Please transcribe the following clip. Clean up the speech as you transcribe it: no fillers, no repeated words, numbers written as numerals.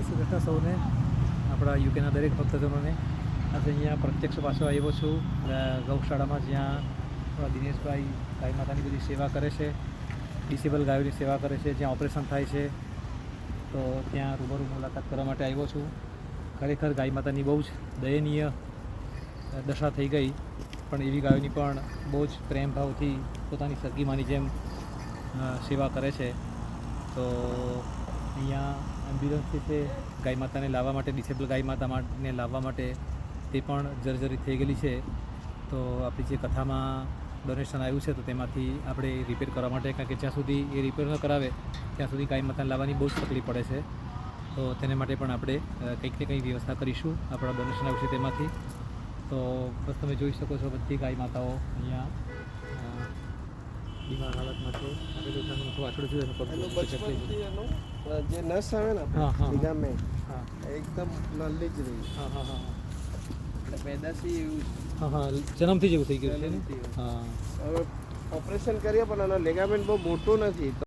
શ્રી કૃષ્ણ સૌને, આપણા યુકેના દરેક ભક્તજનોને. આજે અહીંયા પ્રત્યક્ષ પાછો આવ્યો છું ગૌશાળામાં, જ્યાં આપણા દિનેશભાઈ ગાય માતાની બધી સેવા કરે છે, ડિસેબલ ગાયોની સેવા કરે છે, જ્યાં ઓપરેશન થાય છે. તો ત્યાં રૂબરૂ મુલાકાત કરવા માટે આવ્યો છું. ખરેખર ગાય માતાની બહુ જ દયનીય દશા થઈ ગઈ, પણ એવી ગાયોની પણ બહુ જ પ્રેમ ભાવથી પોતાની સગીમાની જેમ સેવા કરે છે. તો અહીંયા એમ્બ્યુલન્સથી છે ગાય માતાને લાવવા માટે, ડિસેબલ ગાય માતાને લાવવા માટે, તે પણ જર્જરિત થઈ ગયેલી છે. તો આપણી જે કથામાં ડોનેશન આવ્યું છે તો તેમાંથી આપણે રિપેર કરવા માટે, કારણ કે જ્યાં સુધી એ રિપેર ન કરાવે ત્યાં સુધી ગાય માતાને લાવવાની બહુ જ તકલીફ પડે છે. તો તેને માટે પણ આપણે કંઈક ને કંઈક વ્યવસ્થા કરીશું આપણા ડોનેશન આવ્યું છે તેમાંથી. તો બસ તમે જોઈ શકો છો બધી ગાય માતાઓ અહીંયા બીમાર હાલતમાં છે. વાછડું છે જે નસ આવે ને લિગામેન્ટ, હા એકદમ નલ્લી જ રહી. હા હા હા એટલે પેદાશી એવું હા હા જન્મથી જ એવું થઈ ગયું છે ને. જન્મથી. હા હવે ઓપરેશન કરીએ પણ એનો લિગામેન્ટ બહુ મોટું નથી.